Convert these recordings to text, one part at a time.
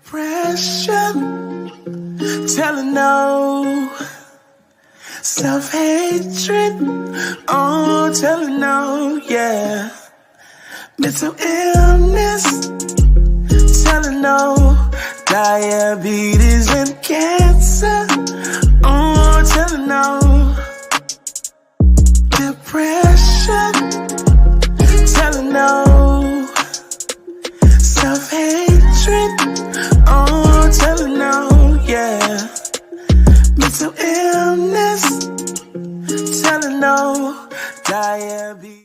Depression, telling no. Self-hatred, oh, telling no, yeah. Mental illness, telling no. Diabetes and cancer, oh, telling no. Depression, telling no. Self-hatred, oh, telling no, yeah. Mental illness, telling no. Diabetes.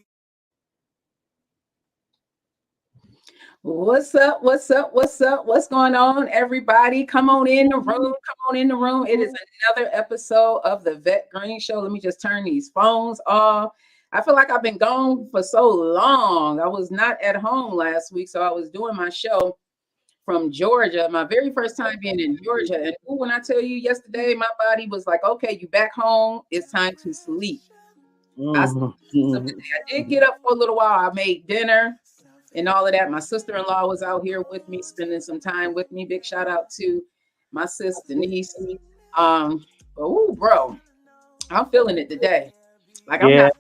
What's up? What's up? What's up? What's going on, everybody? Come on in the room. Come on in the room. It is another episode of the Vette Green Show. Let me just turn these phones off. I feel like I've been gone for so long. I was not at home last week, so I was doing my show from Georgia. My very first time being in Georgia. And when I tell you yesterday, my body was like, okay, you back home. It's time to sleep. I did get up for a little while. I made dinner and all of that. My sister-in-law was out here with me, spending some time with me. Big shout out to my sis Denise. Bro, I'm feeling it today. Like I'm not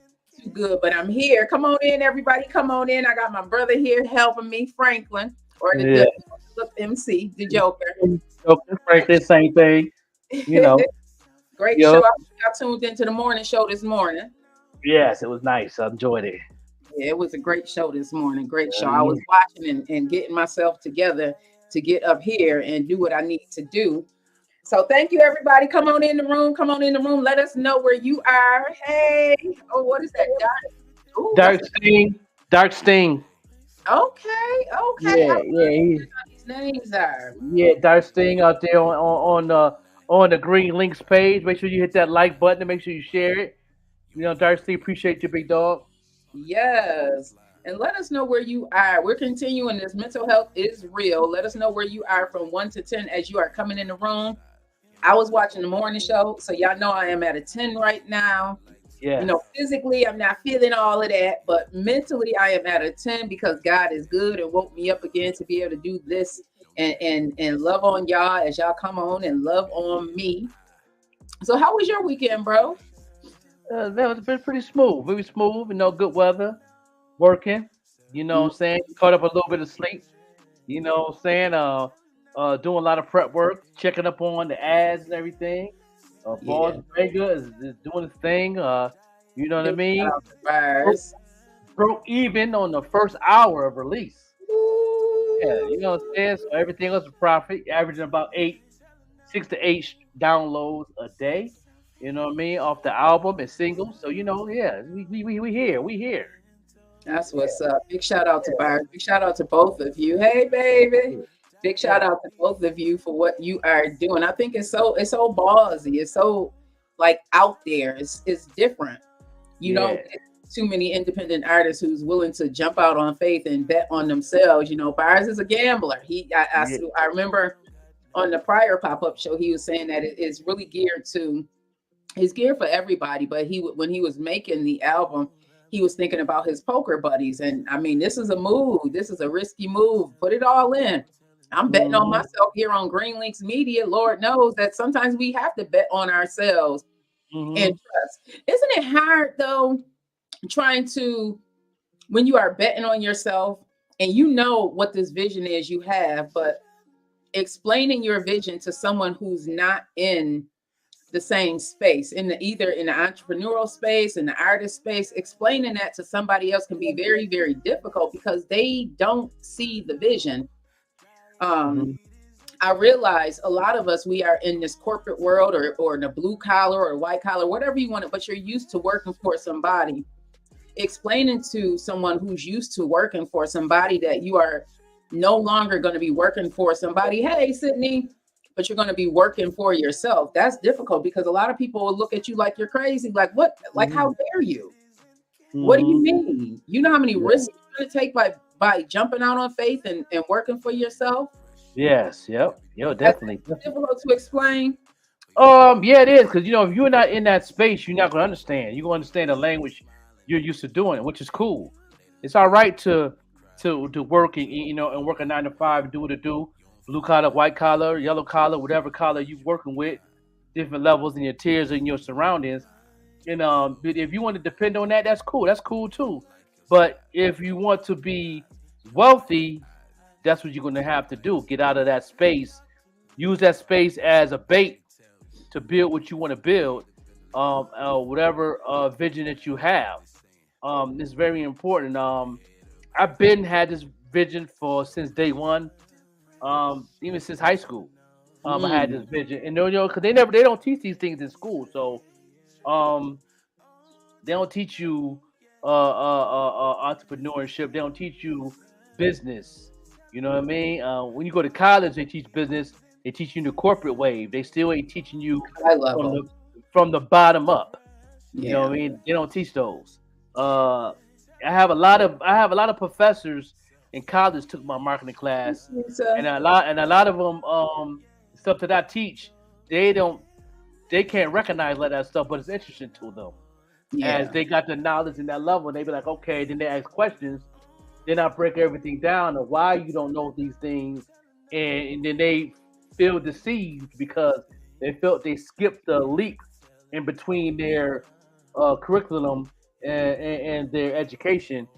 too good, but I'm here. Come on in, everybody. Come on in. I got my brother here helping me, Franklin, or the MC, the Joker. Franklin, same thing. You know. Great show. I tuned into the morning show this morning. Yes, it was nice. I enjoyed it. Yeah, it was a great show this morning. Great show. I was watching and getting myself together to get up here and do what I need to do. So thank you, everybody. Come on in the room. Come on in the room. Let us know where you are. Hey. Oh, what is that? Dark Sting. Okay. Yeah. These names are. Yeah, Dark Sting out there on the Green Links page. Make sure you hit that like button and make sure you share it. You know, Dark Sting, appreciate you, big dog. Yes. And let us know where you are. We're continuing this. Mental health is real. Let us know where you are from 1 to 10 as you are coming in the room. I was watching the morning show, so y'all know I am at a 10 right now. Yeah. You know, physically, I'm not feeling all of that, but mentally, I am at a 10 because God is good and woke me up again to be able to do this and love on y'all as y'all come on and love on me. So how was your weekend, bro? That was been pretty smooth. Very smooth, good weather, working, what I'm saying? Caught up a little bit of sleep, what I'm saying? Doing a lot of prep work, checking up on the ads and everything. Paul Vega is doing his thing, you know what I mean? Broke even on the first hour of release. Yeah, you know what I'm saying? So everything was a profit, averaging about 6 to 8 downloads a day. You know what I mean? Off the album and singles. So, we here. That's what's up. Big shout out to Byron. Big shout out to both of you. Hey, baby. Big shout out to both of you for what you are doing. I think it's so ballsy. It's so like out there. It's different. You don't get too many independent artists who's willing to jump out on faith and bet on themselves. Byers is a gambler. I remember on the prior pop-up show, he was saying that it's really geared for everybody, but when he was making the album, he was thinking about his poker buddies. And I mean, this is a move. This is a risky move. Put it all in. I'm betting on myself here on Green Links Media. Lord knows that sometimes we have to bet on ourselves and trust. Isn't it hard though, when you are betting on yourself and you know what this vision is you have, but explaining your vision to someone who's not in the same space, either in the entrepreneurial space, in the artist space, explaining that to somebody else can be very, very difficult because they don't see the vision. I realize a lot of us, we are in this corporate world or in the blue collar or white collar, whatever you want it, but you're used to working for somebody. Explaining to someone who's used to working for somebody that you are no longer going to be working for somebody. Hey, Sydney, but you're going to be working for yourself. That's difficult because a lot of people will look at you like you're crazy. Like what? Like, how dare you? What do you mean? You know how many risks you're going to take by jumping out on faith and working for yourself? Yes. Yep. Definitely. That's difficult to explain. Yeah, it is. Because, if you're not in that space, you're not going to understand. You're going to understand the language you're used to doing, which is cool. It's all right to work and work a 9 to 5 and do what it do. blue collar, white collar, yellow collar, whatever collar you're working with, different levels in your tiers and your surroundings. And but if you want to depend on that, that's cool. That's cool too. But if you want to be wealthy, that's what you're going to have to do. Get out of that space. Use that space as a bait to build what you want to build, whatever vision that you have. It's very important. I've been had this vision for since day one, even since high school. I had Mm. this vision, and because they don't teach these things in school, so um, they don't teach you entrepreneurship. They don't teach you business. You know what I mean? When you go to college, they teach business. They teach you the corporate wave. They still ain't teaching you High from level. the bottom up. You know Yeah. what I mean? They don't teach those. Uh, I have a lot of professors in college took my marketing class, Lisa. and a lot of them stuff that I teach they don't they can't recognize like that stuff, but it's interesting to them as Yeah. they got the knowledge in that level. And they be like, okay, then they ask questions. Then I break everything down of why you don't know these things, and then they feel deceived because they felt they skipped the leap in between their curriculum and their education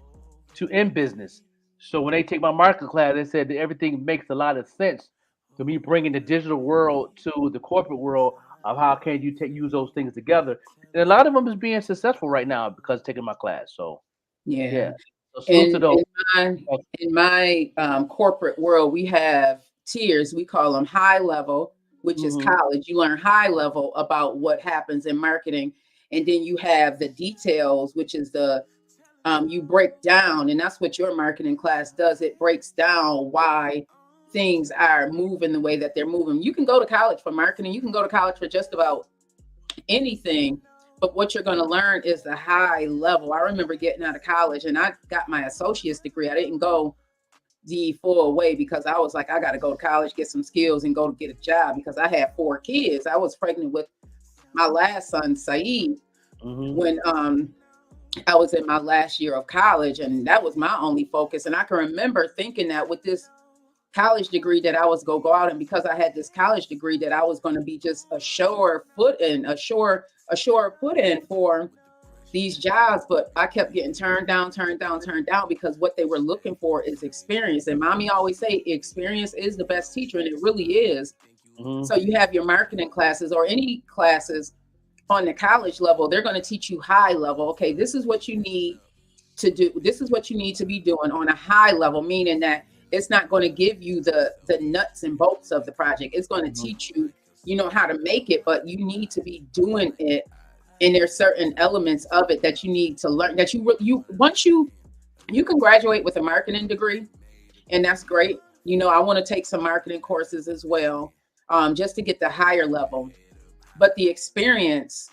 to in business. So when they take my marketing class, they said that everything makes a lot of sense to me bringing the digital world to the corporate world of how can you use those things together. And a lot of them is being successful right now because taking my class. So yeah, Yeah. so salute to In those. in my in my corporate world, we have tiers. We call them high level, which is Mm-hmm. college. You learn high level about what happens in marketing, and then you have the details, which is the you break down, and that's what your marketing class does. It breaks down why things are moving the way that they're moving. You can go to college for marketing. You can go to college for just about anything, but what you're going to learn is the high level. I remember getting out of college and I got my associate's degree. I didn't go the full way because I was like, I got to go to college, get some skills, and go to get a job because I had 4 kids. I was pregnant with my last son, Saeed, Mm-hmm. when I was in my last year of college, and that was my only focus. And I can remember thinking that with this college degree that I was gonna go out, and because I had this college degree that I was going to be just a sure foot in, a sure put in for these jobs. But I kept getting turned down, turned down, turned down because what they were looking for is experience. And mommy always say experience is the best teacher, and it really is. Mm-hmm. So you have your marketing classes or any classes on the college level, they're going to teach you high level. Okay, this is what you need to do. This is what you need to be doing on a high level, meaning that it's not going to give you the nuts and bolts of the project. It's going to Mm-hmm. teach you, how to make it, but you need to be doing it. And there's certain elements of it that you need to learn that you once you can graduate with a marketing degree, and that's great. I want to take some marketing courses as well, just to get the higher level. But the experience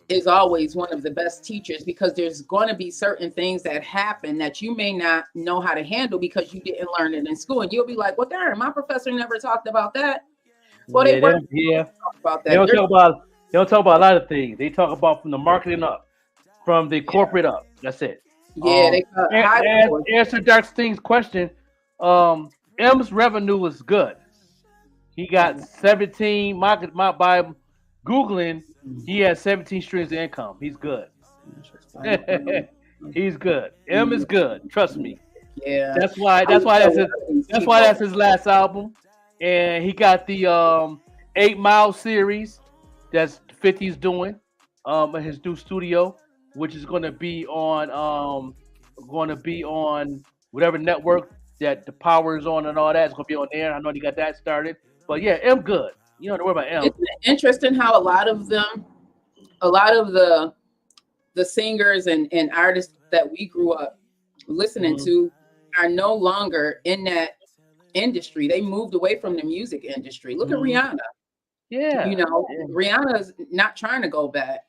is always one of the best teachers because there's going to be certain things that happen that you may not know how to handle because you didn't learn it in school. And you'll be like, well, darn, my professor never talked about that. Well, they Yeah, weren't yeah. talking about They that. don't talk about they don't talk about a lot of things. They talk about from the marketing up, from the Yeah, corporate up. That's it. yeah, they high level. Answer Dark Sting's question. Um, M's revenue is good. He got 17 market my by Googling. He has 17 streams of income. He's good. He's good. M is good. Trust me. Yeah, That's why. I That's look why at that's his. one of these That's why people. that's his last album. And he got the 8 Mile series that's 50's doing in his new studio, which is going to be on whatever network that the power is on and all that. It's gonna be on there. I know he got that started. But yeah, M good. You don't have to worry about M. Isn't it interesting how a lot of them, a lot of the singers and artists that we grew up listening Hmm. to are no longer in that industry. They moved away from the music industry. Look at Hmm. Rihanna. Yeah, yeah, Rihanna's not trying to go back.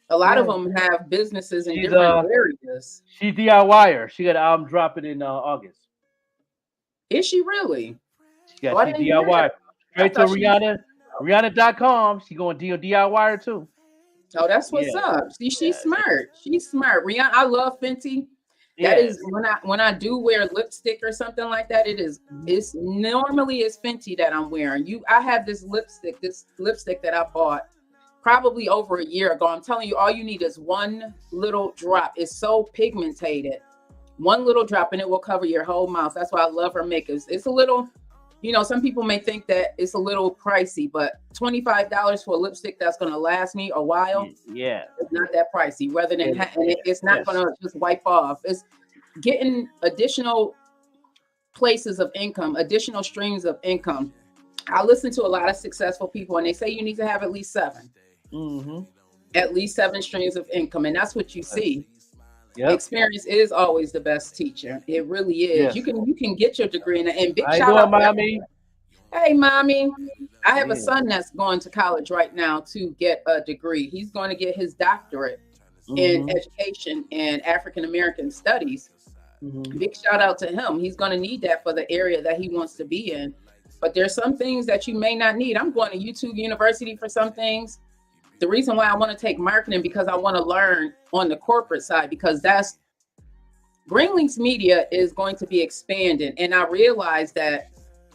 A lot of yeah. them have businesses in She's different areas. she DIYer. She got an album dropping in August. Is she really? Oh, I She didn't hear that. DIY I straight to thought she was. Rihanna.com. She going DIYer too. Oh, that's what's Yeah, up. See, she's yeah, smart. She's smart. Rihanna, I love Fenty. That Yeah. is when I do wear lipstick or something like that, it's normally it's Fenty that I'm wearing. I have this lipstick that I bought probably over a year ago. I'm telling you, all you need is one little drop. It's so pigmented. One little drop and it will cover your whole mouth. That's why I love her makeup. It's a little, some people may think that it's a little pricey, but $25 for a lipstick that's going to last me a while. Yeah. It's not that pricey. Rather than it's not going to just wipe off. It's getting additional places of income, additional streams of income. I listen to a lot of successful people and they say you need to have at least 7. Mm-hmm. At least 7 streams of income. And that's what you see. Yep. Experience is always the best teacher. It really is. Yes. You can get your degree and big How you shout doing, out to mommy? Hey, mommy. I have a Yeah. son that's going to college right now to get a degree. He's going to get his doctorate in education and African American studies. Big shout out to him. He's going to need that for the area that he wants to be in. But there's some things that you may not need. I'm going to YouTube University for some things. The reason why I want to take marketing because I want to learn on the corporate side, because that's Greenlinks Media is going to be expanding. And I realize that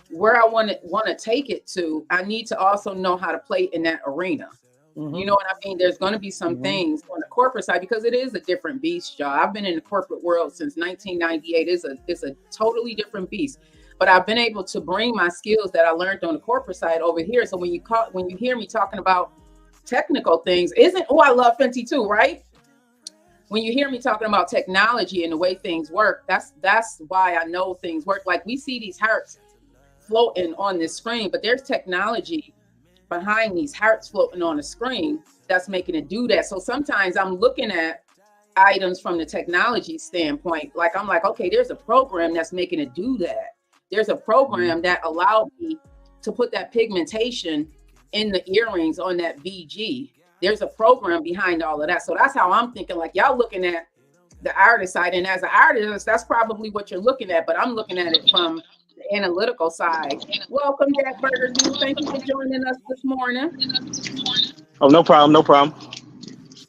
where I want to take it to, I need to also know how to play in that arena. You know what I mean? There's going to be some things on the corporate side because it is a different beast, y'all. I've been in the corporate world since 1998. It's a totally different beast. But I've been able to bring my skills that I learned on the corporate side over here. So when you hear me talking about technical things, I love Fenty too, right? When you hear me talking about technology and the way things work, that's why I know things work. Like we see these hearts floating on this screen, but there's technology behind these hearts floating on the screen that's making it do that. So sometimes I'm looking at items from the technology standpoint. Like I'm like, okay, there's a program that's making it do that. There's a program that allowed me to put that pigmentation in the earrings on that VG. There's a program behind all of that. So that's how I'm thinking, like y'all looking at the artist side. And as an artist, that's probably what you're looking at, but I'm looking at it from the analytical side. Welcome, Jack Burger Dude. Thank you for joining us this morning. Oh, no problem, no problem.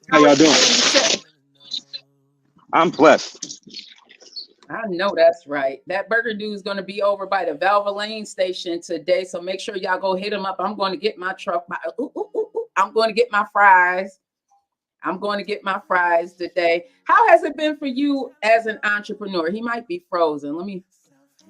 How y'all doing? I'm blessed. I know that's right. That Burger Dude is going to be over by the Valvoline station today, so make sure y'all go hit him up. I'm going to get my truck. I'm going to get my fries. I'm going to get my fries today. How has it been for you as an entrepreneur? He might be frozen. Let me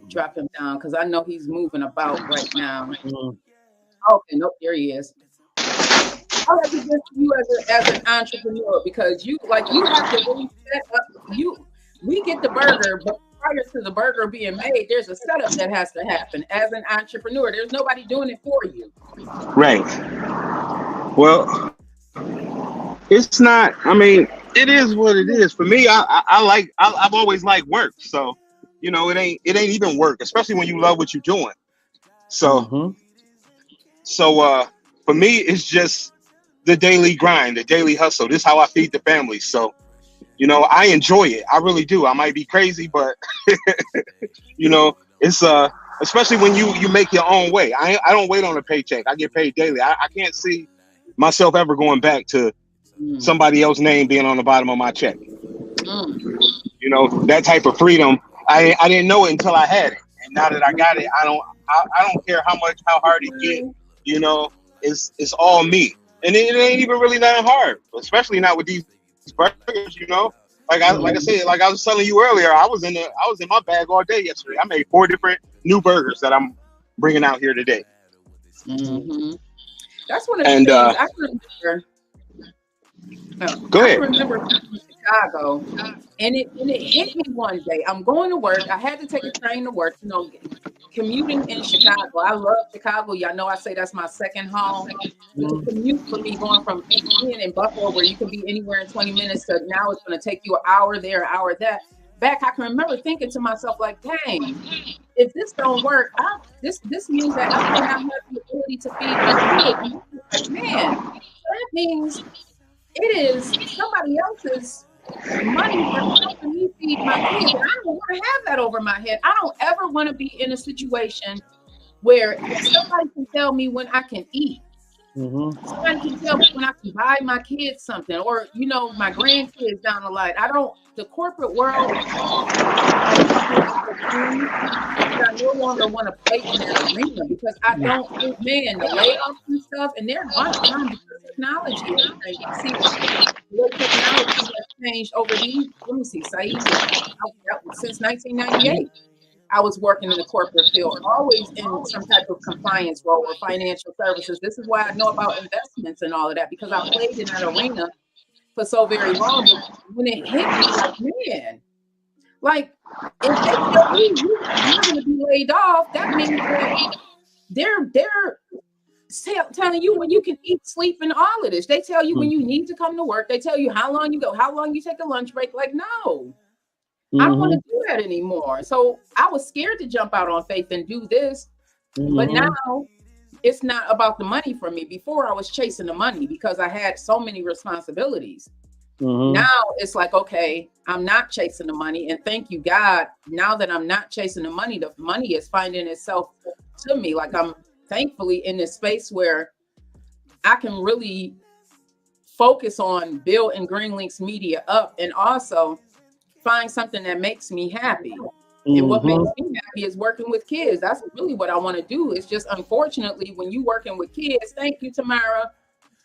drop him down because I know he's moving about right now. Okay, nope, there he is. How has it been for you as an entrepreneur? Because you have to really set up. We get the burger, but prior to the burger being made, there's a setup that has to happen. As an entrepreneur, there's nobody doing it for you. Right. Well, it's not. I mean, it is what it is. For me, I've always liked work. So, it ain't even work, especially when you love what you're doing. So, for me, it's just the daily grind, the daily hustle. This is how I feed the family. So, I enjoy it. I really do. I might be crazy, but it's especially when you make your own way. I don't wait on a paycheck. I get paid daily. I can't see myself ever going back to somebody else's name being on the bottom of my check. That type of freedom. I didn't know it until I had it, and now that I got it, I don't care how hard it gets. It's all me, and it ain't even really that hard, especially not with these burgers. Like I said, like I was telling you earlier, I was in my bag all day yesterday. I made 4 different new burgers that I'm bringing out here today. That's one of the things I remember. Go ahead. I remember in Chicago, and it hit me one day. I'm going to work. I had to take a train to work. Commuting in Chicago. I love Chicago. Y'all know I say that's my second home. The commute for me going from being in Buffalo, where you can be anywhere in 20 minutes, to now it's going to take you an hour there, an hour that. Back, I can remember thinking to myself, like, dang, if this don't work, this means that I don't have the ability to feed my kids. Man, that means it is somebody else's money that's helping me feed my kids. And I don't want to have that over my head. I don't ever want to be in a situation where somebody can tell me when I can eat. Somebody can tell me when I can buy my kids something, or my grandkids down the line. The corporate world is I no longer want to play in that arena because I don't think, man, the layoffs and stuff, and they're gonna come because technology, everything. You see the way technology has changed over these. Let me see, Saeed, since 1998. I was working in the corporate field, always in some type of compliance role or financial services. This is why I know about investments and all of that, because I played in that arena for so very long. But when it hit me, like, man, like, if they tell me you're going to be laid off, that means that they're telling you when you can eat, sleep, and all of this. They tell you when you need to come to work. They tell you how long you go, how long you take a lunch break. Like, no. I don't want to do that anymore. So I was scared to jump out on faith and do this. But now it's not about the money for me. Before I was chasing the money because I had so many responsibilities. Now it's like, okay, I'm not chasing the money. And thank you, God. Now that I'm not chasing the money is finding itself to me. Like, I'm thankfully in this space where I can really focus on building Green Links Media up, and also find something that makes me happy. And what makes me happy is working with kids. That's really what I want to do. It's just, unfortunately, when you working with kids, thank you, Tamara.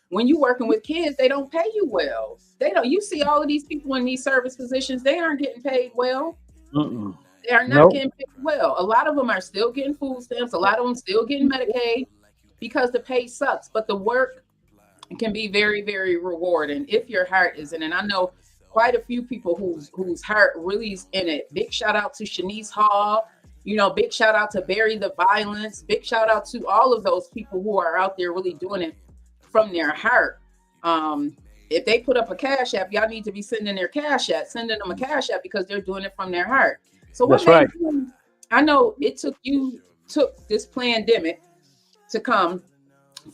When you working with kids, they don't pay you well. They don't. You see all of these people in these service positions, they aren't getting paid well. They are not getting paid well. A lot of them are still getting food stamps. A lot of them still getting Medicaid because the pay sucks. But the work can be very, very rewarding if your heart is in it. And I know quite a few people whose heart really is in it. Big shout out to Shanice Hall, big shout out to Bury the Violence, big shout out to all of those people who are out there really doing it from their heart. If they put up a Cash App, y'all need to be sending them a Cash App because they're doing it from their heart. So what made you, I know it took this pandemic to come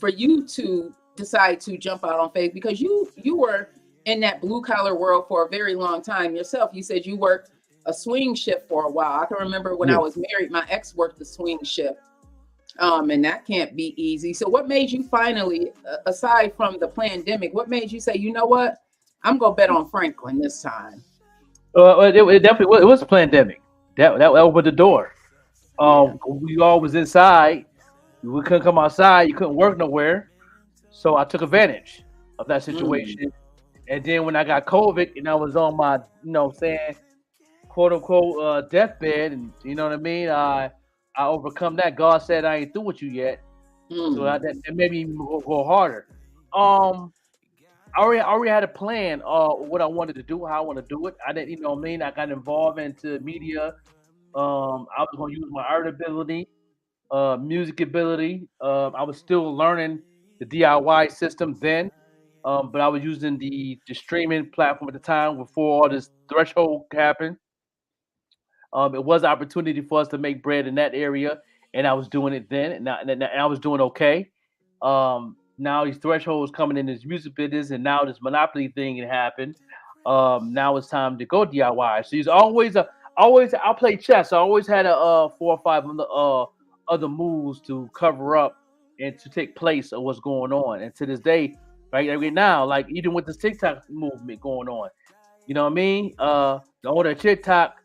for you to decide to jump out on faith, because you were in that blue collar world for a very long time yourself. You said you worked a swing shift for a while. I can remember when I was married, my ex worked the swing shift. And that can't be easy. So what made you finally, aside from the pandemic, what made you say, you know what, I'm going to bet on Franklin this time? It definitely was a pandemic. That opened the door. We all was inside. We couldn't come outside. You couldn't work nowhere. So I took advantage of that situation. And then when I got COVID and I was on my, quote unquote, deathbed, and you know what I mean? I overcome that. God said, I ain't through with you yet. So that made me go harder. I already had a plan what I wanted to do, how I want to do it. I didn't, I got involved into media. I was going to use my art ability, music ability. I was still learning the DIY system then. But I was using the streaming platform at the time before all this threshold happened. It was an opportunity for us to make bread in that area, and I was doing it then, and I was doing okay. Now these thresholds coming in this music business, and now this monopoly thing had happened. Now it's time to go DIY. So it's always I play chess. I always had a 4 or 5 other moves to cover up and to take place of what's going on. And to this day, right now, like even with this TikTok movement going on, you know what I mean? The owner of TikTok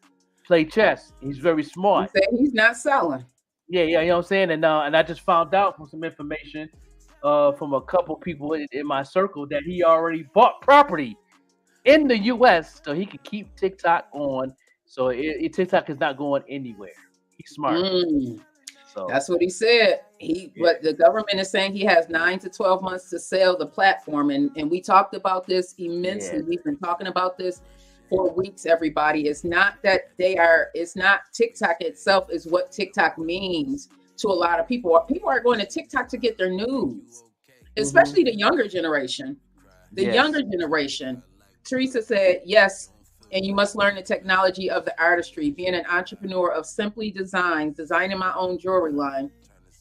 play chess. He's very smart. He's not selling. Yeah, you know what I'm saying? And I just found out from some information from a couple people in my circle that he already bought property in the U.S. so he could keep TikTok on. So TikTok is not going anywhere. He's smart. So that's what he said. But the government is saying he has 9 to 12 months to sell the platform. And we talked about this immensely. Yeah. We've been talking about this for weeks, everybody. It's not that it's not TikTok itself is what TikTok means to a lot of people. People are going to TikTok to get their news, especially the younger generation. Younger generation. Teresa said, yes, and you must learn the technology of the artistry. Being an entrepreneur of Simply Designs, designing my own jewelry line,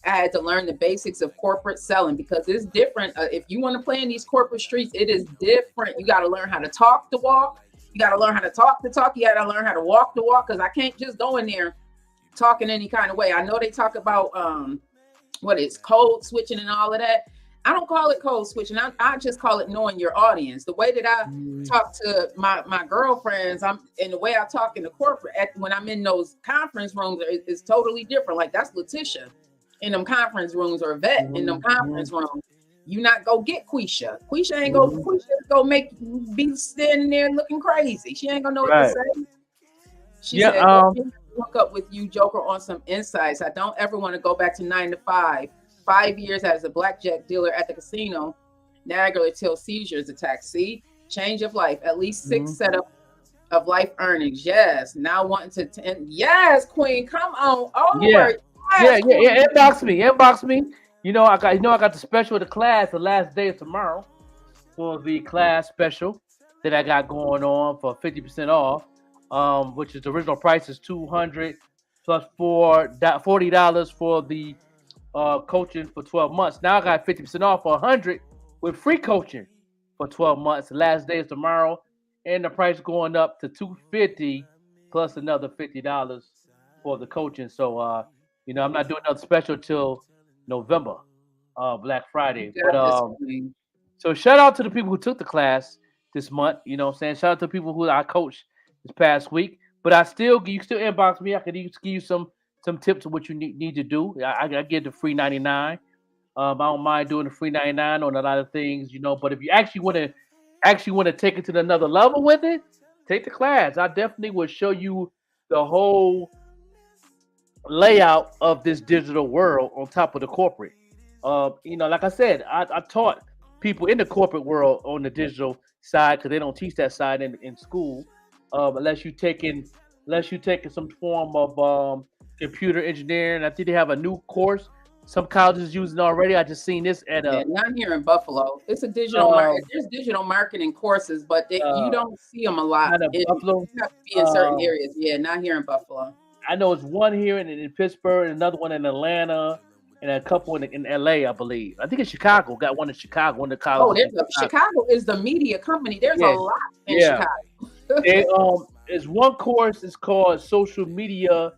I had to learn the basics of corporate selling because it's different. If you want to play in these corporate streets, it is different. You got to learn how to talk the walk. You got to learn how to talk the talk. You got to learn how to walk the walk, because I can't just go in there talking any kind of way. I know they talk about what is code switching and all of that. I don't call it code switching. I just call it knowing your audience. The way that I talk to my girlfriends, and the way I talk in the corporate when I'm in those conference rooms is totally different. Like that's Letitia in them conference rooms, or Vette in them conference rooms. You not go get Quisha. Quisha ain't go make be standing there looking crazy. She ain't gonna know what to say. She said, hook up with you, Joker, on some insights. I don't ever want to go back to 9 to 5. 5 years as a blackjack dealer at the casino, Niagara till seizures attack. See, change of life, at least 6 setup of life earnings. Yes, now wanting to yes, Queen, come on over. Yeah. Inbox me. You know, I got the special of the class. The last day of tomorrow for the class special that I got going on for 50% off. Which is the original price is $200 plus $40 for the coaching for 12 months. Now I got 50% off for $100 with free coaching for 12 months. The last day is tomorrow, and the price going up to $250 plus another $50 for the coaching. So I'm not doing another special till November, Black Friday. But so shout out to the people who took the class this month. You know what I'm saying? Shout out to the people who I coached this past week. But you still inbox me. I could give you some tips of what you need to do. I give the free 99. I don't mind doing the free 99 on a lot of things, But if you actually want to take it to another level with it, take the class. I definitely will show you the whole layout of this digital world on top of the corporate. Like I said, I taught people in the corporate world on the digital side because they don't teach that side in school, unless you're taking some form of computer engineering. I think they have a new course some colleges using already. I just seen this at not here in Buffalo. It's a digital there's digital marketing courses, but you don't see them a lot. Buffalo. You have to be in certain areas. Yeah, not here in Buffalo. I know it's one here in Pittsburgh, and another one in Atlanta, and a couple in LA, I believe. I think in Chicago. Got one in Chicago, one of the colleges. Chicago is the media company. There's a lot in Chicago. There's one course. It's called Social Media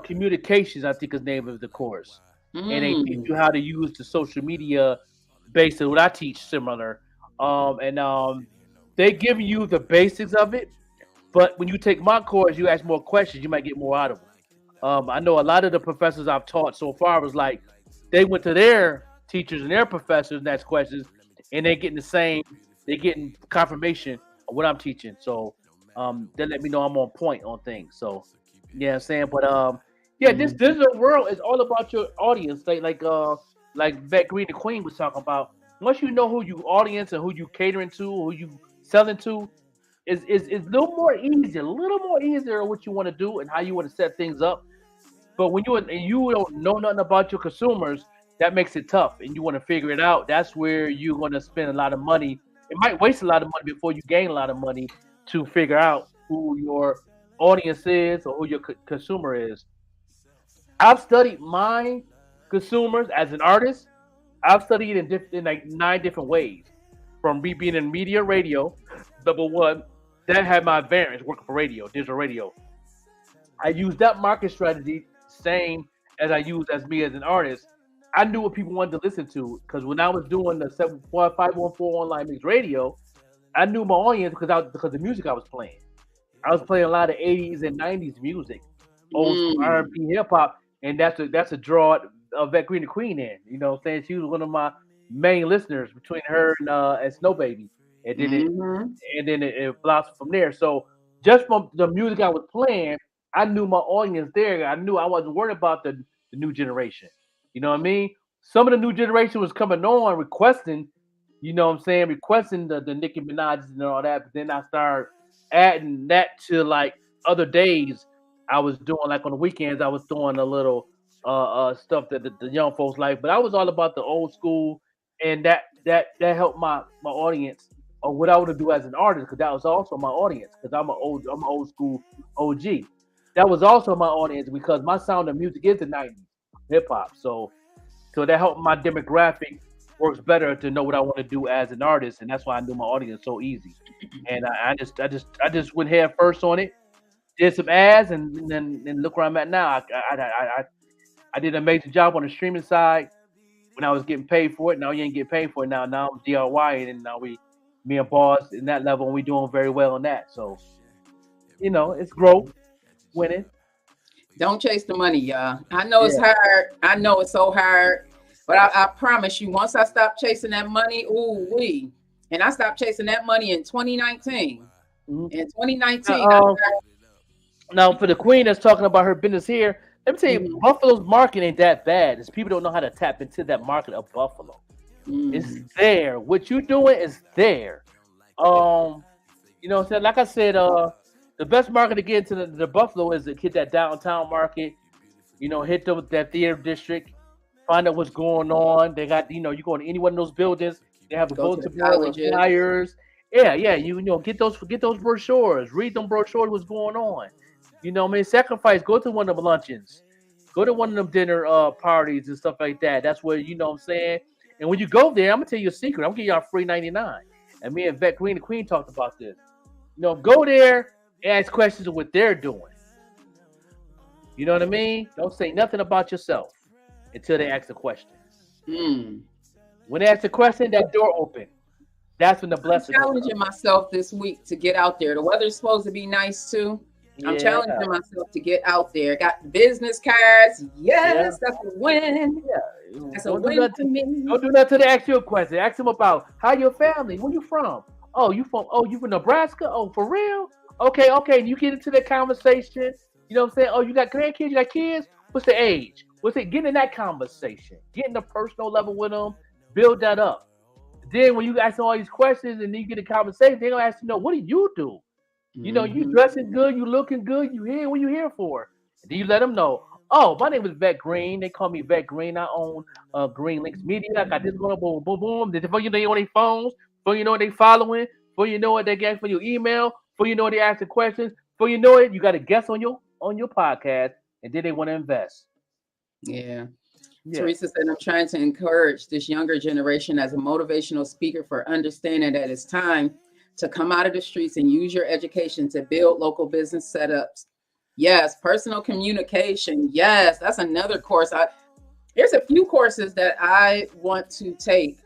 Communications. I think is the name of the course. And they teach you how to use the social media based on what I teach similar. They give you the basics of it, but when you take my course, you ask more questions, you might get more out of it. I know a lot of the professors I've taught so far was like they went to their teachers and their professors and asked questions, and they're getting confirmation of what I'm teaching. So they let me know I'm on point on things. So yeah, I'm saying, but this digital world is all about your audience. Like Vette Green, the Queen, was talking about. Once you know who you audience and who you catering to, who you selling to, is a little more easier what you want to do and how you want to set things up. But when you don't know nothing about your consumers, that makes it tough, and you want to figure it out. That's where you're going to spend a lot of money. It might waste a lot of money before you gain a lot of money to figure out who your audience is or who your consumer is. I've studied my consumers as an artist. I've studied in like 9 different ways. From me being in media radio, number one, that had my variants working for radio, digital radio. I used that market strategy same as I used as me as an artist. I knew what people wanted to listen to because when I was doing the 514 online mixed radio, I knew my audience because of the music I was playing. I was playing a lot of 80s and 90s music, old school R&B, hip hop. And that's a draw of Vette Green the Queen in. You know what I'm saying? She was one of my main listeners between her and Snow Baby. And then it blossomed from there. So just from the music I was playing, I knew my audience there. I knew I wasn't worried about the new generation. You know what I mean? Some of the new generation was coming on requesting, you know what I'm saying, requesting the Nicki Minaj and all that. But then I started adding that to like other days. I was doing like on the weekends, I was doing a little stuff that the young folks like, but I was all about the old school, and that helped my audience or what I would do as an artist, because that was also my audience, because I'm an old school OG. That was also my audience because my sound of music is the 90s hip hop, so that helped my demographic works better to know what I want to do as an artist, and that's why I knew my audience so easy. And I just went head first on it. Did some ads and then look where I'm at now. I did an amazing job on the streaming side. when I was getting paid for it. Now you ain't getting paid for it. Now I'm DIY, and now me and boss in that level, and we doing very well on that. So it's growth, winning. Don't chase the money, y'all. I know it's Yeah. hard. I know it's so hard. But I promise you, once I stop chasing that money, and I stopped chasing that money in 2019. Mhm. In 2019, Now, now, for the queen that's talking about her business here, let me tell you, Buffalo's market ain't that bad. It's people don't know how to tap into that market of Buffalo. It's there. What you doing is there. So like I said, the best market to get into the Buffalo is to hit that downtown market. Hit that theater district, find out what's going on. They got, you go to any one of those buildings. They have a go to the bulletin board with colleges. flyers. Yeah. Get those brochures. Read them brochures. What's going on? Sacrifice. Go to one of the luncheons. Go to one of them dinner parties and stuff like that. That's where what I'm saying. And when you go there, I'm gonna tell you a secret. I'm gonna give y'all free 99. And me and Vette Green, the Queen, talked about this. Go there, ask questions of what they're doing. You know what I mean? Don't say nothing about yourself until they ask the question. When they ask the question, that door open. That's when the blessing. I'm challenging myself this week to get out there. The weather's supposed to be nice too. Yeah. I'm challenging myself to get out there. Got business cards. Yes, that's a win. Yeah. That's a win for me. Don't do that till they ask you a question. Ask them about how your family, where you from? Oh, you from Nebraska? Oh, for real? Okay. And you get into that conversation. You know what I'm saying? Oh, you got grandkids? You got kids? What's the age? Get in that conversation. Get in the personal level with them. Build that up. Then when you ask them all these questions and then you get a conversation, they're going to ask you, what do you do? You dressing good, you looking good, you here, what you here for? And then you let them know, oh, my name is Vette Green. They call me Vette Green. I own Green Links Media. I got this going on, boom, boom, boom. Before you know they on their phones, before you know what they following, before you know what they get for your email, before you know they asking questions, before you know it, you got a guest on your podcast, and then they want to invest. Yeah. Teresa said, I'm trying to encourage this younger generation as a motivational speaker for understanding that it's time to come out of the streets and use your education to build local business setups. Yes, personal communication. Yes, that's another course. There's a few courses that I want to take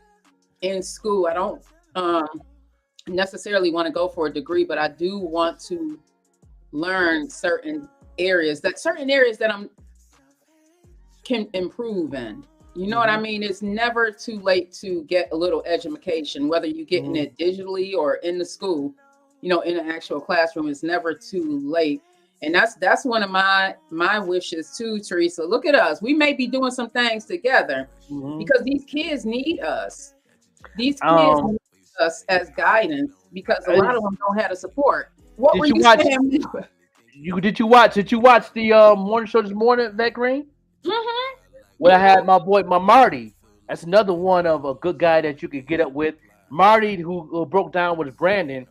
in school. I don't necessarily want to go for a degree, but I do want to learn certain areas that I'm can improve in. You know what I mean? It's never too late to get a little education, whether you're getting it digitally or in the school, in an actual classroom. It's never too late. And that's one of my wishes too, Teresa. Look at us. We may be doing some things together because these kids need us. These kids need us as guidance because a lot of them don't have the support. What were you saying? Did you watch the morning show this morning, Vette Green? When I had my Marty. That's another one of a good guy that you could get up with. Marty, who broke down with Brandon.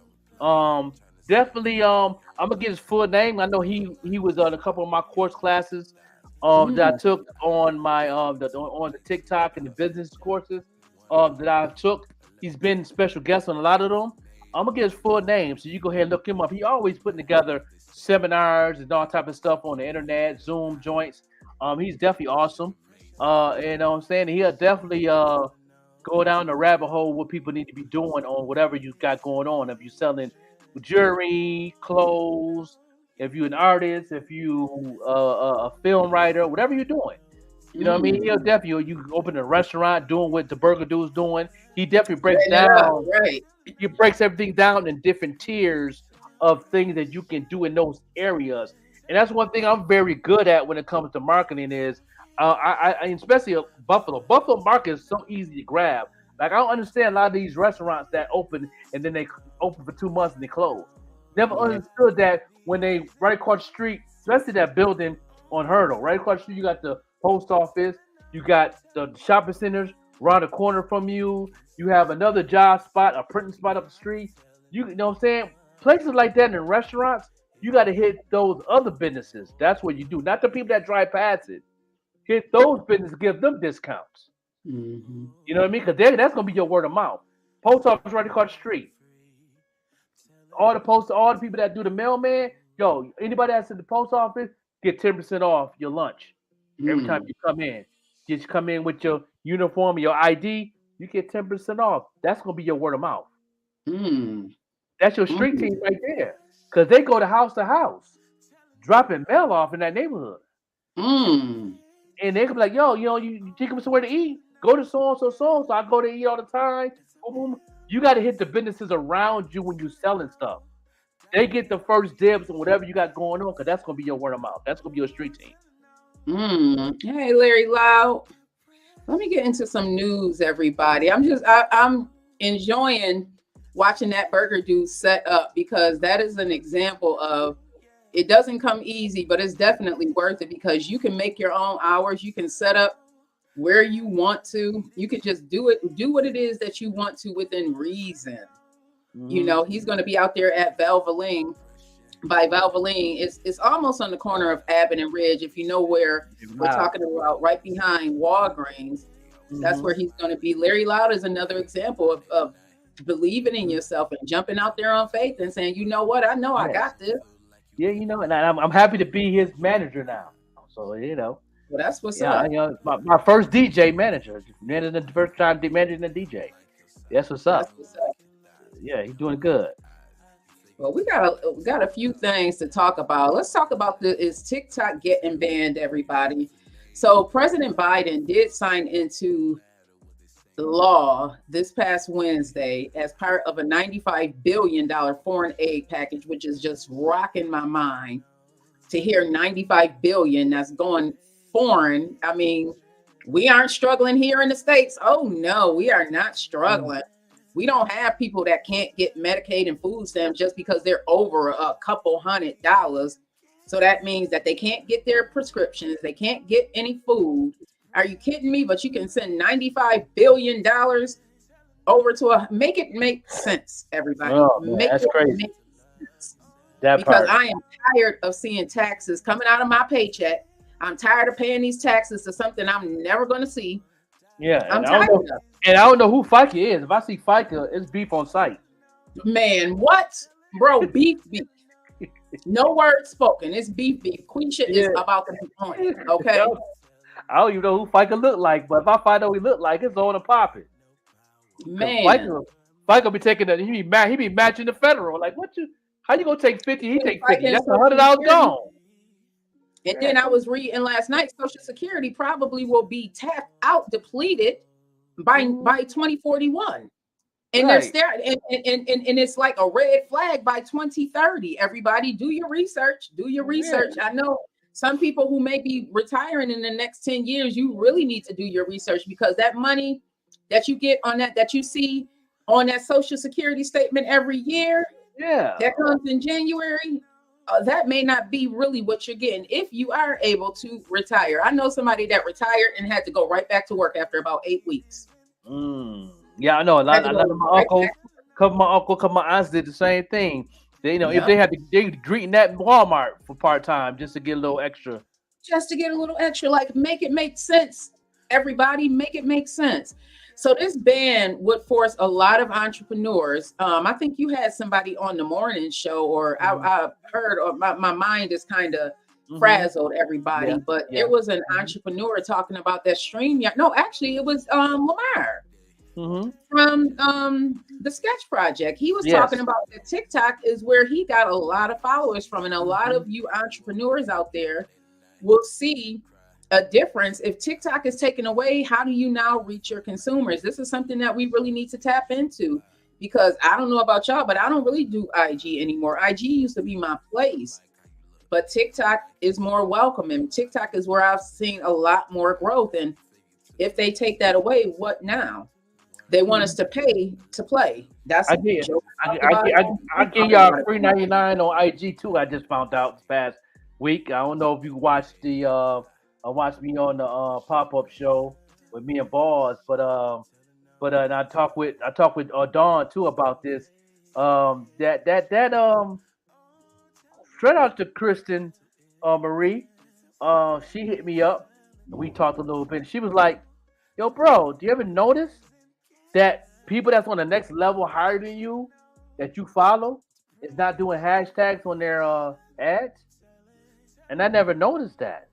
Definitely. I'm gonna get his full name. I know he was on a couple of my course classes that I took on my on the TikTok and the business courses that I took. He's been special guest on a lot of them. I'm gonna get his full name, so you go ahead and look him up. He always putting together seminars and all type of stuff on the internet, Zoom joints. He's definitely awesome. You know what I'm saying? He'll definitely go down the rabbit hole what people need to be doing on whatever you got going on. If you're selling jewelry, clothes, if you're an artist, if you a film writer, whatever you're doing. You know what I mean? He'll definitely, you open a restaurant doing what the burger dude's doing. He definitely breaks down. Right. He breaks everything down in different tiers of things that you can do in those areas. And that's one thing I'm very good at when it comes to marketing is I especially Buffalo. Buffalo market is so easy to grab. Like I don't understand a lot of these restaurants that open and then they open for 2 months and they close. Never understood that when they right across the street, especially that building on Hurdle, right across the street, you got the post office, you got the shopping centers around the corner from you. You have another job spot, a printing spot up the street. You know what I'm saying? Places like that in restaurants, you got to hit those other businesses. That's what you do. Not the people that drive past it. Hit those businesses, give them discounts. You know what I mean? Because that's going to be your word of mouth. Post office right across the street. All the people that do the mailman, anybody that's in the post office, get 10% off your lunch every time you come in. just come in with your uniform, your ID, you get 10% off. That's gonna be your word of mouth. Mm. That's your street team right there, because they go to house, dropping mail off in that neighborhood, Mm. and they can be like, "Yo, you take them somewhere to eat. Go to so and so, so and so. I go to eat all the time." Boom, boom. You got to hit the businesses around you when you selling stuff. They get the first dibs on whatever you got going on, because that's gonna be your word of mouth. That's gonna be your street team. Mm. Hey, Larry Loud. Let me get into some news, everybody. I'm enjoying watching that burger dude set up, because that is an example of it doesn't come easy, but it's definitely worth it, because you can make your own hours. You can set up where you want to. You can just do what it is that you want to within reason. He's going to be out there at Valvoline. By Valvoline, it's almost on the corner of Abbott and Ridge. If you know where we're talking about, right behind Walgreens, that's where he's going to be. Larry Loud is another example of believing in yourself and jumping out there on faith and saying, you know what, I know I got this. Yeah, and I'm happy to be his manager now. So well, that's what's up. My first DJ manager, the first time managing a DJ. That's what's up. Yeah, he's doing good. Well, we got a few things to talk about. Let's talk about is TikTok getting banned, everybody. So President Biden did sign into law this past Wednesday as part of a $95 billion foreign aid package, which is just rocking my mind to hear $95 billion that's going foreign. I mean, we aren't struggling here in the States. Oh no, we are not struggling. We don't have people that can't get Medicaid and food stamps just because they're over a couple $100. So that means that they can't get their prescriptions. They can't get any food. Are you kidding me? But you can send $95 billion over to make it make sense, everybody. That's crazy. Make sense. Because I am tired of seeing taxes coming out of my paycheck. I'm tired of paying these taxes to something I'm never going to see. Yeah, I'm tired of it. And I don't know who FICA is. If I see FICA, it's beef on site. Man, what? Bro, beef. No word spoken. It's beef. Quisha is about to be on it, okay? I don't even know who FICA look like, but if I find out what he look like, it's on and popping. Man. FICA be taking that. He be matching the federal. Like, how you gonna take 50? He take 50. That's $100 gone. And then I was reading last night, Social Security probably will be tapped out, depleted by 2041. And they're staring, and it's like a red flag by 2030. Everybody, do your research. I know some people who may be retiring in the next 10 years, you really need to do your research, because that money that you get on that you see on that Social Security statement every year, that comes in January, that may not be really what you're getting if you are able to retire. I know somebody that retired and had to go right back to work after about 8 weeks. Yeah, I know. A lot of my uncle, couple of my aunts did the same thing. They, if they greeting that Walmart for part time just to get a little extra. Like, make it make sense. Everybody, make it make sense. So this ban would force a lot of entrepreneurs. I think you had somebody on the morning show, or I heard, or my mind is kind of frazzled, everybody. But it was an entrepreneur talking about that StreamYard. No, actually, it was Lamar from the Sketch Project. He was talking about that TikTok is where he got a lot of followers from, and a lot of you entrepreneurs out there will see a difference. If TikTok is taken away, how do you now reach your consumers? This is something that we really need to tap into, because I don't know about y'all, but I don't really do IG anymore. IG used to be my place, but TikTok is more welcoming. TikTok is where I've seen a lot more growth. And if they take that away, what now? They want us to pay to play. That's I give y'all free 99 on IG too. I just found out this past week. I don't know if you watched watched me on the pop-up show with me and Boss, but and I talked with Dawn too about this. Straight out to Kristen Marie, she hit me up. We talked a little bit. She was like, "Yo, bro, do you ever notice that people that's on the next level higher than you, that you follow, is not doing hashtags on their ads?" And I never noticed that.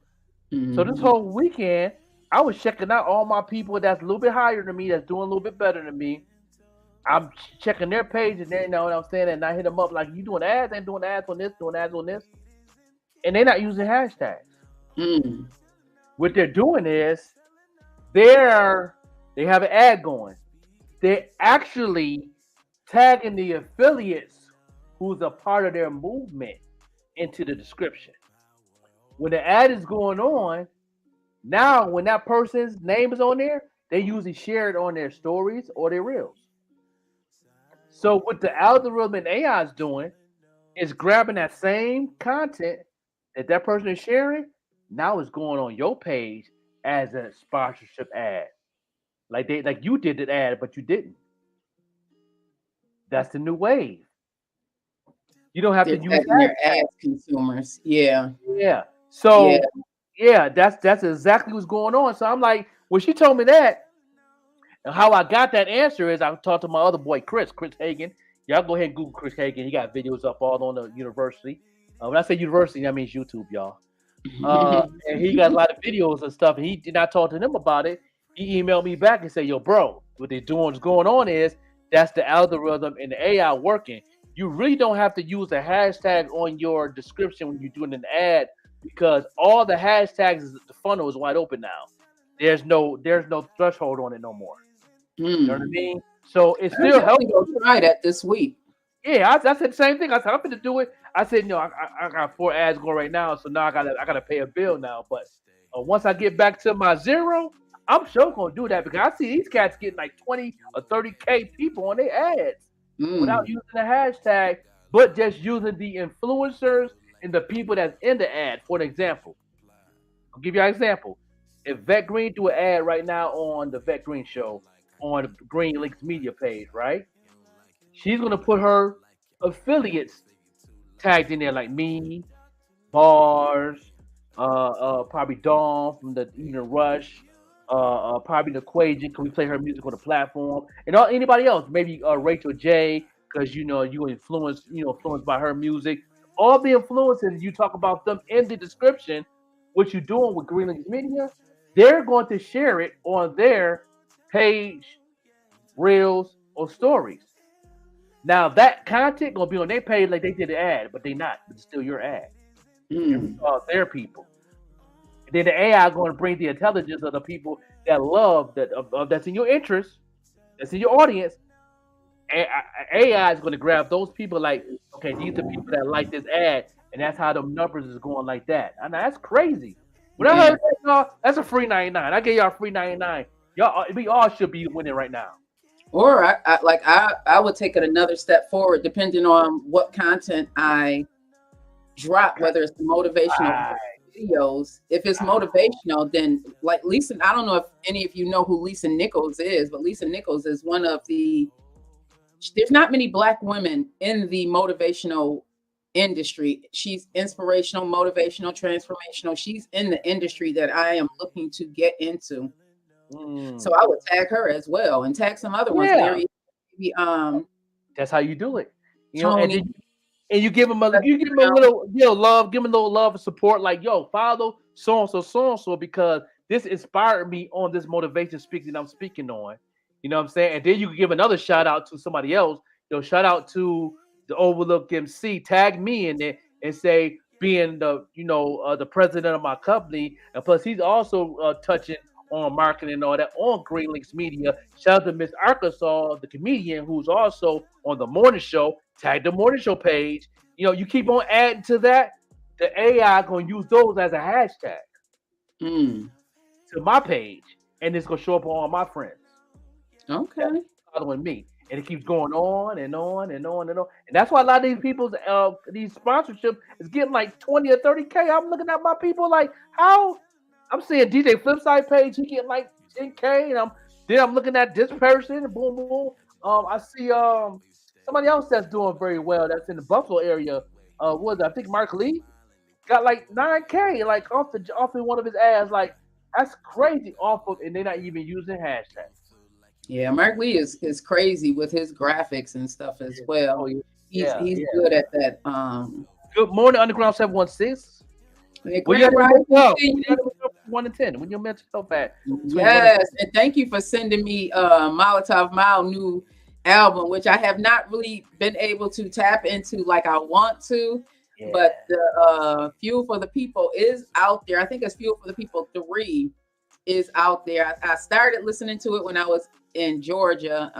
So this whole weekend, I was checking out all my people that's a little bit higher than me, that's doing a little bit better than me. I'm checking their page, and they know what I'm saying, and I hit them up like, "You doing ads? Ain't doing ads on this, doing ads on this," and they're not using hashtags. What they're doing is they have an ad going. They're actually tagging the affiliates who's a part of their movement into the description. When the ad is going on, now when that person's name is on there, they usually share it on their stories or their reels. So what the algorithm and AI is doing is grabbing that same content that person is sharing. Now it's going on your page as a sponsorship ad, like you did the ad, but you didn't. That's the new wave. You don't have to use your ads, consumers. Yeah. So that's exactly what's going on. So I'm like, when she told me that, and how I got that answer is I talked to my other boy, Chris Hagan. Y'all go ahead and Google Chris Hagan. He got videos up all on the university. When I say university, that means YouTube, y'all. And he got a lot of videos and stuff. And he did not talk to them about it. He emailed me back and said, "Yo, bro, what they're doing is going on is that's the algorithm and the AI working. You really don't have to use a hashtag on your description when you're doing an ad, because all the hashtags, the funnel is wide open now. There's no threshold on it no more. You know what I mean? So it's still helping. Go try that this week. Yeah, I said the same thing. I said I'm going to do it. I said, no, I got 4 ads going right now, so now I gotta pay a bill now. But once I get back to my zero, I'm sure gonna do that, because I see these cats getting like 20 or 30K people on their ads without using the hashtag, but just using the influencers and the people that's in the ad. For an example, I'll give you an example. If Vette Green do an ad right now on the Vette Green Show on the Green Links Media page, right? She's gonna put her affiliates tagged in there, like me, Bars, probably Dawn from the Evening Rush, probably the Quajan, because we play her music on the platform, and anybody else, maybe Rachel J, because you influenced by her music. All the influencers, you talk about them in the description, what you're doing with Green Links Media, they're going to share it on their page, reels, or stories. Now that content gonna be on their page like they did the ad, but they not. But it's still your ad. Their people. And then the AI going to bring the intelligence of the people that love that's in your interest, that's in your audience. AI is going to grab those people like, okay, these are people that like this ad, and that's how the numbers is going like that. And that's crazy. When I heard that, y'all, that's a free 99. I gave y'all free 99. Y'all, we all should be winning right now. Or I would take it another step forward, depending on what content I drop, whether it's the motivational videos. If it's motivational, then like Lisa, I don't know if any of you know who Lisa Nichols is, but Lisa Nichols is one of there's not many Black women in the motivational industry. She's inspirational, motivational, transformational. She's in the industry that I am looking to get into. So I would tag her as well, and tag some other ones. That's how you do it. And you give them a little love, give them a little love and support. Like, yo, follow so and so because this inspired me on this motivation speaking I'm speaking on. You know what I'm saying? And then you can give another shout out to somebody else. Shout out to the Overlook MC. Tag me in it and say, being the president of my company, and plus he's also touching on marketing and all that on Green Links Media. Shout out to Miss Arkansas, the comedian, who's also on the morning show. Tag the morning show page. You keep on adding to that. The AI gonna use those as a hashtag to my page, and it's gonna show up on all my friends. Okay, following me, and it keeps going on and on and on and on. And that's why a lot of these people's these sponsorships is getting like 20 or 30K. I'm looking at my people like, how? I'm seeing DJ Flipside page, he getting like 10K, and I'm looking at this person, and boom, boom. I see somebody else that's doing very well that's in the Buffalo area. I think Mark Lee got like 9K, like off of one of his ads. Like, that's crazy off of, and they're not even using hashtags. Yeah, Mark Lee is crazy with his graphics and stuff as well. He's good at that. Good morning, Underground 716. Hey, Grand Rising. 1 to 10 when your mental health at between 1 and Yes, and thank you for sending me Molotov Mile new album, which I have not really been able to tap into like I want to. 10? Yeah. But the Fuel for the People is out there. I think it's Fuel for the People 3 is out there. I started listening to it when I was in Georgia.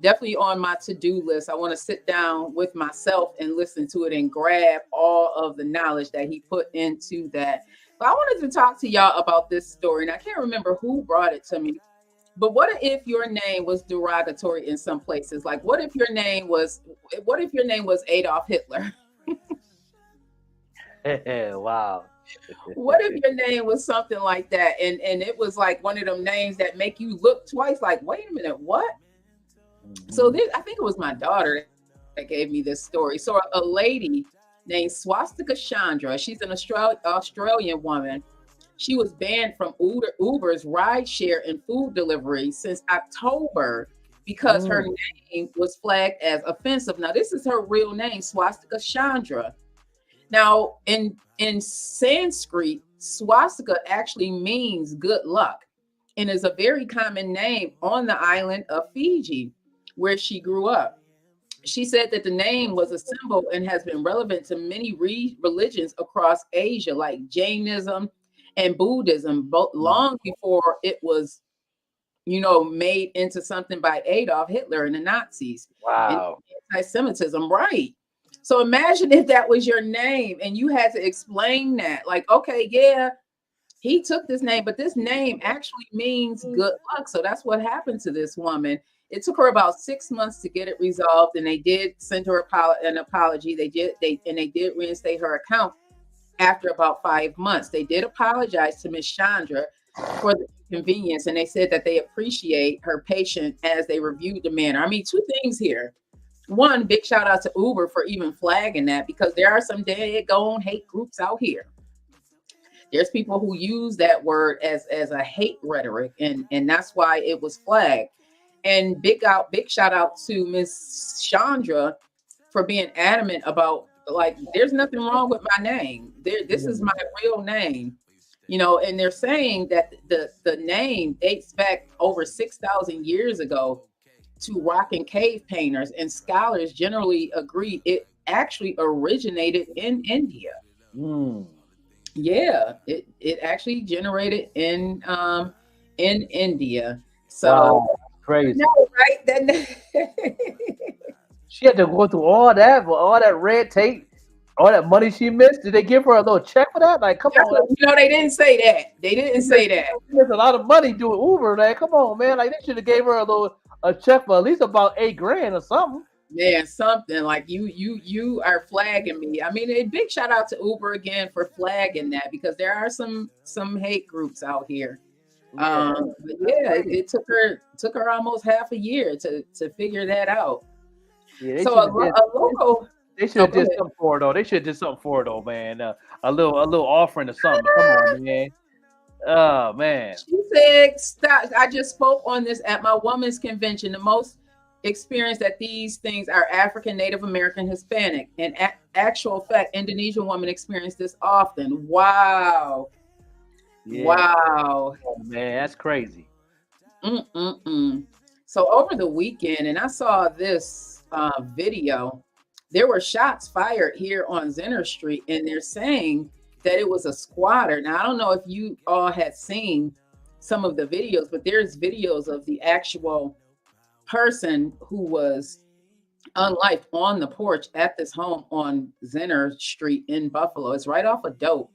Definitely on my to-do list. I want to sit down with myself and listen to it and grab all of the knowledge that he put into that. But I wanted to talk to y'all about this story, and I can't remember who brought it to me. But what if your name was derogatory in some places? Like, what if your name was Adolf Hitler? Wow. What if your name was something like that, and it was like one of them names that make you look twice? Like, wait a minute, what? So this, I think it was my daughter that gave me this story. So a lady named Swastika Chandra, she's an Australian woman. She was banned from Uber's rideshare and food delivery since October because her name was flagged as offensive. Now, this is her real name, Swastika Chandra. Now, in Sanskrit, swastika actually means good luck and is a very common name on the island of Fiji, where she grew up. She said that the name was a symbol and has been relevant to many religions across Asia, like Jainism and Buddhism, both long before it was, made into something by Adolf Hitler and the Nazis. Wow. And anti-Semitism, right? So imagine if that was your name and you had to explain that. Like, okay, yeah, he took this name, but this name actually means good luck. So that's what happened to this woman. It took her about 6 months to get it resolved, and they did send her an apology. They did reinstate her account after about 5 months. They did apologize to Miss Chandra for the inconvenience, and they said that they appreciate her patience as they reviewed the matter. I mean, two things here. One, big shout out to Uber for even flagging that, because there are some daggone hate groups out here. There's people who use that word as a hate rhetoric, and that's why it was flagged. And big shout out to Miss Chandra for being adamant about, like, there's nothing wrong with my name. This is my real name, and they're saying that the name dates back over 6,000 years ago to rock and cave painters, and scholars generally agree it actually originated in India. Yeah, it actually generated in India. So wow. Crazy. no, right? Then She had to go through all that red tape, all that money she missed. Did they give her a little check for that? Like, come on. they didn't say that. They didn't say that. There's a lot of money doing Uber. Like, come on, man. Like, they should have gave her a check for at least about $8,000 or something. Man, something like you are flagging me. I mean, a big shout out to Uber again for flagging that, because there are some hate groups out here. But yeah, it took her almost half a year to figure that out. Yeah, So a local. they should have did something for it though. They should have did something for it though, man. A little offering or something. Come on, man. Oh man. She said, "Stop! I just spoke on this at my women's convention. The most experience that these things are African, Native American, Hispanic, and actual fact, Indonesian women experience this often." Wow. Yeah. Wow. Oh, man, that's crazy. So over the weekend, and I saw this video, there were shots fired here on Zenner Street, and they're saying that it was a squatter. Now, I don't know if you all had seen some of the videos, but there's videos of the actual person who was unlived on the porch at this home on Zenner Street in Buffalo. It's right off of Dope.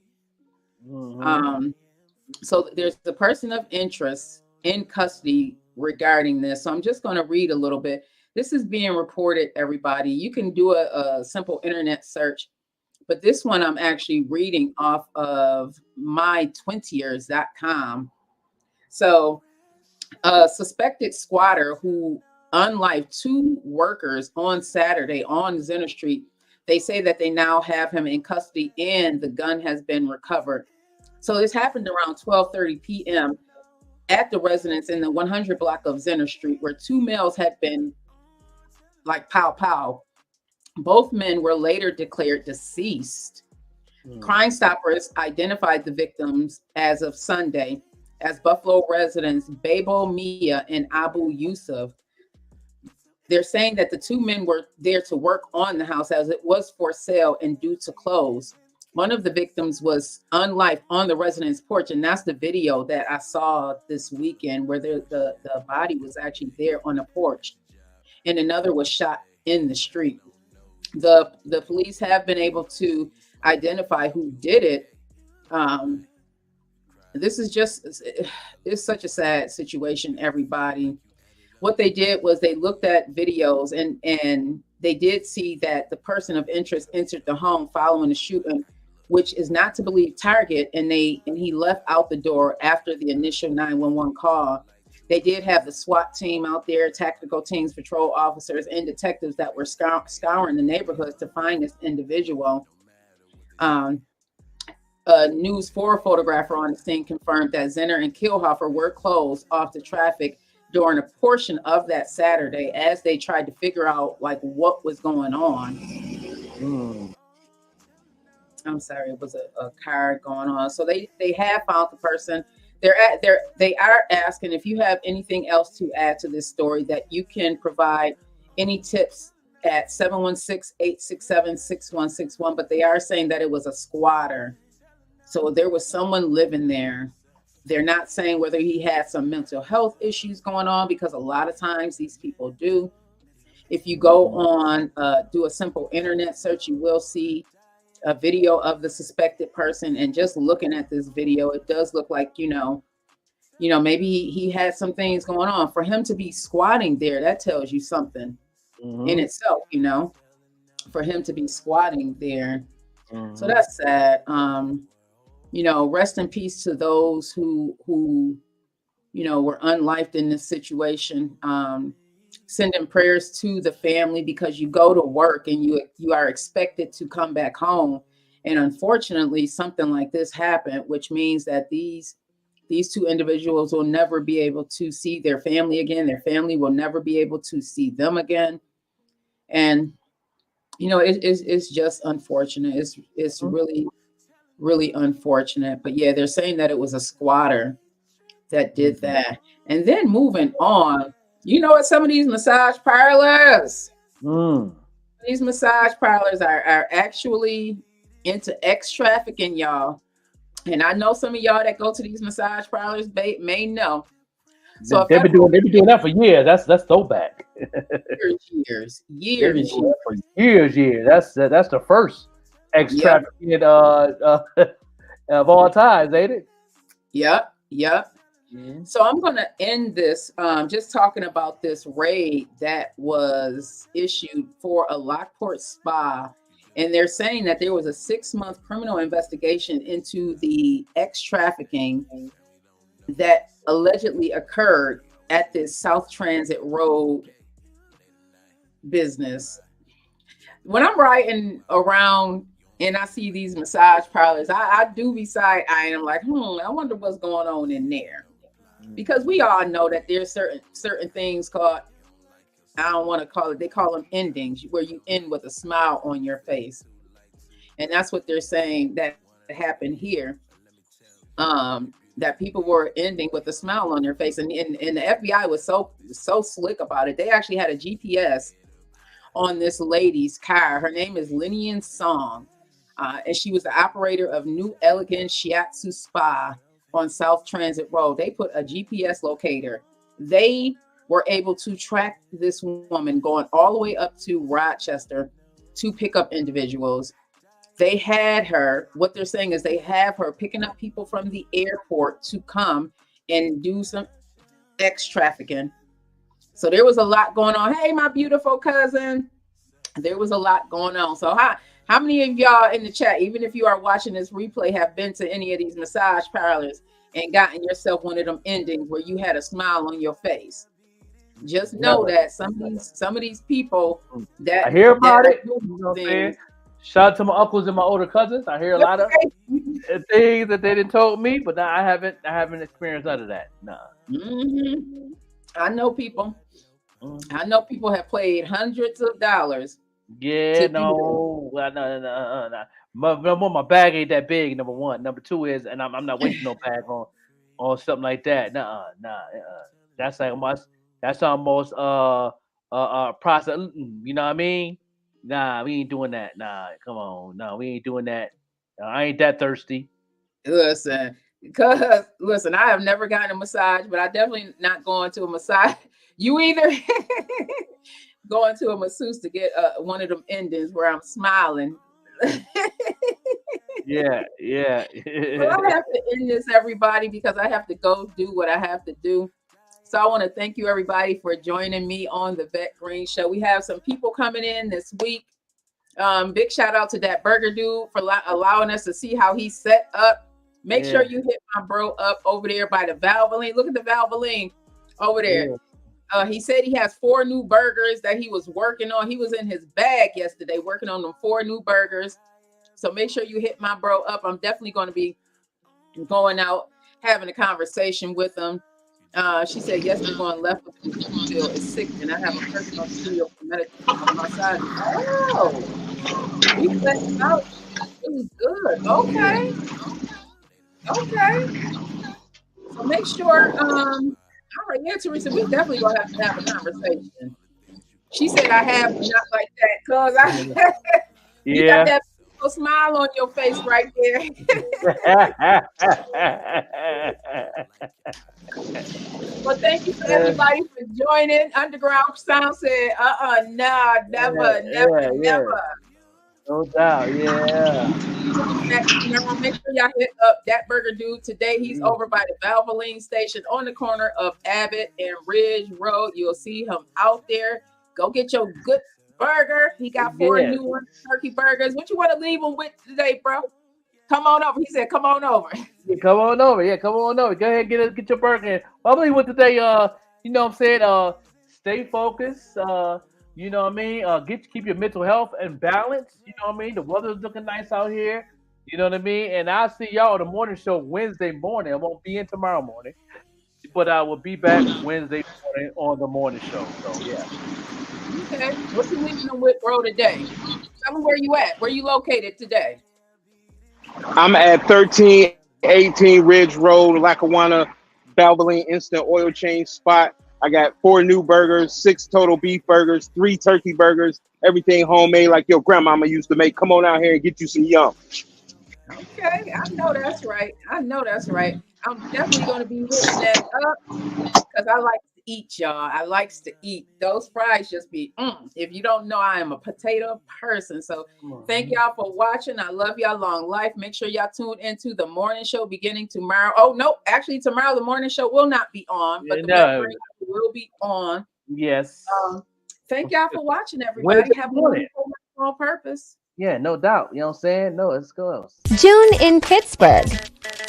So there's the person of interest in custody regarding this. So I'm just going to read a little bit. This is being reported, everybody. You can do a simple internet search, but this one I'm actually reading off of my20years.com. So a suspected squatter who unlived 2 workers on Saturday on Zenner Street. They say that they now have him in custody and the gun has been recovered. So this happened around 12:30 p.m. at the residence in the 100 block of Zenner Street, where 2 males had been like pow pow. Both men were later declared deceased. Crime Stoppers identified the victims as of Sunday as Buffalo residents Babel Mia and Abu Yusuf. They're saying that the two men were there to work on the house as it was for sale and due to close. One of the victims was unlived on the residence porch, and that's the video that I saw this weekend where the body was actually there on the porch, and another was shot in the street. The police have been able to identify who did it. This is just, it's such a sad situation, everybody. What they did was they looked at videos and they did see that the person of interest entered the home following the shooting, which is not to believe target, and he left out the door after the initial 911 call. They did have the SWAT team out there, tactical teams, patrol officers, and detectives that were scouring the neighborhoods to find this individual. A News 4 photographer on the scene confirmed that Zenner and Kilhofer were closed off the traffic during a portion of that Saturday as they tried to figure out like what was going on. I'm sorry, it was a car going on. So they have found the person. They are asking if you have anything else to add to this story, that you can provide any tips at 716-867-6161. But they are saying that it was a squatter. So there was someone living there. They're not saying whether he had some mental health issues going on, because a lot of times these people do. If you go on, do a simple internet search, you will see a video of the suspected person. And just looking at this video, it does look like, maybe he had some things going on. For him to be squatting there, that tells you something in itself, for him to be squatting there. So that's sad. Rest in peace to those who were unlived in this situation. Sending prayers to the family, because you go to work and you are expected to come back home, and unfortunately something like this happened, which means that these two individuals will never be able to see their family again. Their family will never be able to see them again. And it's just unfortunate. It's really, really unfortunate. But yeah, they're saying that it was a squatter that did that. And then moving on, at some of these massage parlors, these massage parlors are actually into X trafficking, y'all. And I know some of y'all that go to these massage parlors may know. So they've been doing that for years. That's throwback. years. For years. That's the first X trafficking of all times, ain't it? Yep. So I'm going to end this just talking about this raid that was issued for a Lockport spa. And they're saying that there was a 6-month criminal investigation into the X trafficking that allegedly occurred at this South Transit Road business. When I'm riding around and I see these massage parlors, I do be side-eyeing. I'm like, I wonder what's going on in there. Because we all know that there's certain things called, I don't want to call it, they call them endings, where you end with a smile on your face. And that's what they're saying that happened here. That people were ending with a smile on their face. And the FBI was so slick about it. They actually had a GPS on this lady's car. Her name is Linian Song. And she was the operator of New Elegant Shiatsu Spa on South Transit Road. They put a GPS locator. They were able to track this woman going all the way up to Rochester to pick up individuals. They had her, what they're saying is they have her picking up people from the airport to come and do some X trafficking. So there was a lot going on. Hey, my beautiful cousin. There was a lot going on. So how many of y'all in the chat, even if you are watching this replay, have been to any of these massage parlors and gotten yourself one of them endings where you had a smile on your face? Just know that some of these people that I hear about it. You know what I'm saying? Shout out to my uncles and my older cousins. I hear a lot of things that they didn't told me, but I haven't experienced none of that. Nah. I know people. I know people have paid hundreds of dollars Yeah, to do that. no, well, no. Number one, my bag ain't that big. Number one. Number two is, and I'm not wasting no bag on something like that. That's like almost that's almost process. You know what I mean? Nah, we ain't doing that. Nah, come on, no, we ain't doing that. I ain't that thirsty. Listen, because listen, I have never gotten a massage, but I definitely not going to a massage. You either going to a masseuse to get one of them endings where I'm smiling. Yeah, yeah. Well, I have to end this, everybody, because I have to go do what I have to do. So I want to thank you, everybody, for joining me on the Vette Green Show. We have some people coming in this week. Big shout out to that burger dude for allowing us to see how he's set up. Make sure you hit my bro up over there by the Valvoline. Look at the Valvoline over there. Yeah. He said he has 4 new burgers that he was working on. He was in his bag yesterday working on them 4 new burgers. So make sure you hit my bro up. I'm definitely going to be going out, having a conversation with him. She said, yes, we're going left with the studio. It's sick, and I have a personal studio for meditation on my side. Oh, you fleshed out. Really good. Okay. So make sure, all right, yeah, Teresa, we definitely going to have a conversation. She said, I have, not like that, because you got that smile on your face right there. Well, thank you for everybody for joining. Underground Sound said, nah, never. No doubt, yeah. Make sure y'all hit up that burger dude today. He's over by the Valvoline station on the corner of Abbott and Ridge Road. You'll see him out there. Go get your good burger. He got 4 new ones, turkey burgers. What you want to leave them with today, bro? Come on over. He said, come on over. Yeah, come on over. Go ahead, get your burger in. I believe with today, you know what I'm saying, stay focused. You know what I mean? Keep your mental health and balance. You know what I mean? The weather's looking nice out here. You know what I mean? And I'll see y'all the morning show Wednesday morning. I won't be in tomorrow morning, but I will be back Wednesday morning on the morning show. So yeah. Okay. What you leaving them with, bro, today? Tell me where you at. Where you located today? I'm at 1318 Ridge Road, Lackawanna, Valvoline Instant Oil Change spot. I got 4 new burgers, 6 total beef burgers, 3 turkey burgers, everything homemade like your grandmama used to make. Come on out here and get you some yum. Okay, I know that's right. I'm definitely going to be hitting that up because I like to eat, y'all. I likes to eat. Those fries just be, If you don't know, I am a potato person. So thank y'all for watching. I love y'all. Long life. Make sure y'all tune into the morning show beginning tomorrow. Oh, no, actually tomorrow the morning show will not be on, but the morning show will be on. Yes. Thank y'all for watching, everybody. Have a wonderful on purpose. Yeah, no doubt. You know what I'm saying? No, let's go. June in Pittsburgh.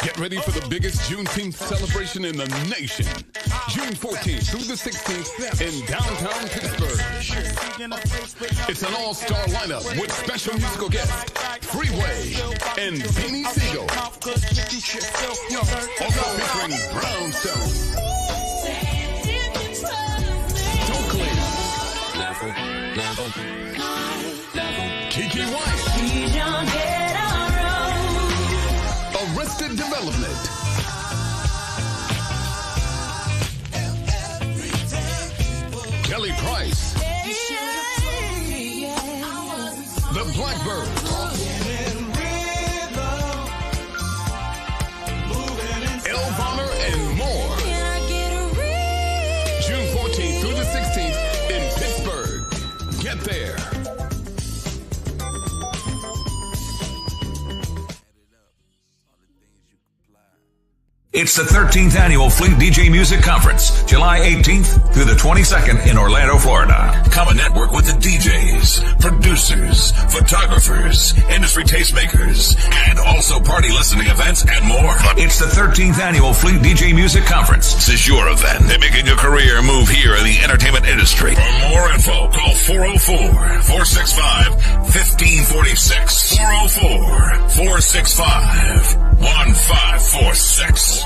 Get ready for the biggest Juneteenth celebration in the nation. June 14th through the 16th in downtown Pittsburgh. It's an all-star lineup with special musical guests, Freeway and Beanie Siegel. Also featuring Brownstone, Kiki White, Arrested Development, Kelly Price, The Blackbirds, El Bonner, and more. June 14th through the 16th in Pittsburgh. Get there. It's the 13th Annual Fleet DJ Music Conference, July 18th through the 22nd in Orlando, Florida. Come and network with the DJs, producers, photographers, industry tastemakers, and also party listening events and more. It's the 13th Annual Fleet DJ Music Conference. This is your event. They're making your career move here in the entertainment industry. For more info, call 404-465-1546. 404-465-1546.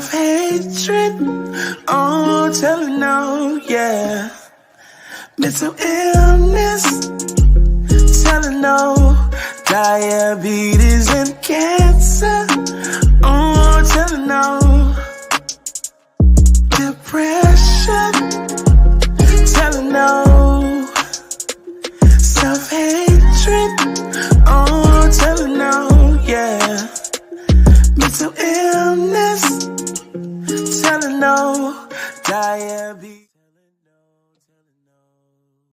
self-hatred, oh, telling no, yeah. Mental illness, telling no, diabetes and cancer, oh, telling no. Depression, telling no. Self-hatred, oh, telling no, yeah. Mental illness, telling no. Diabetes.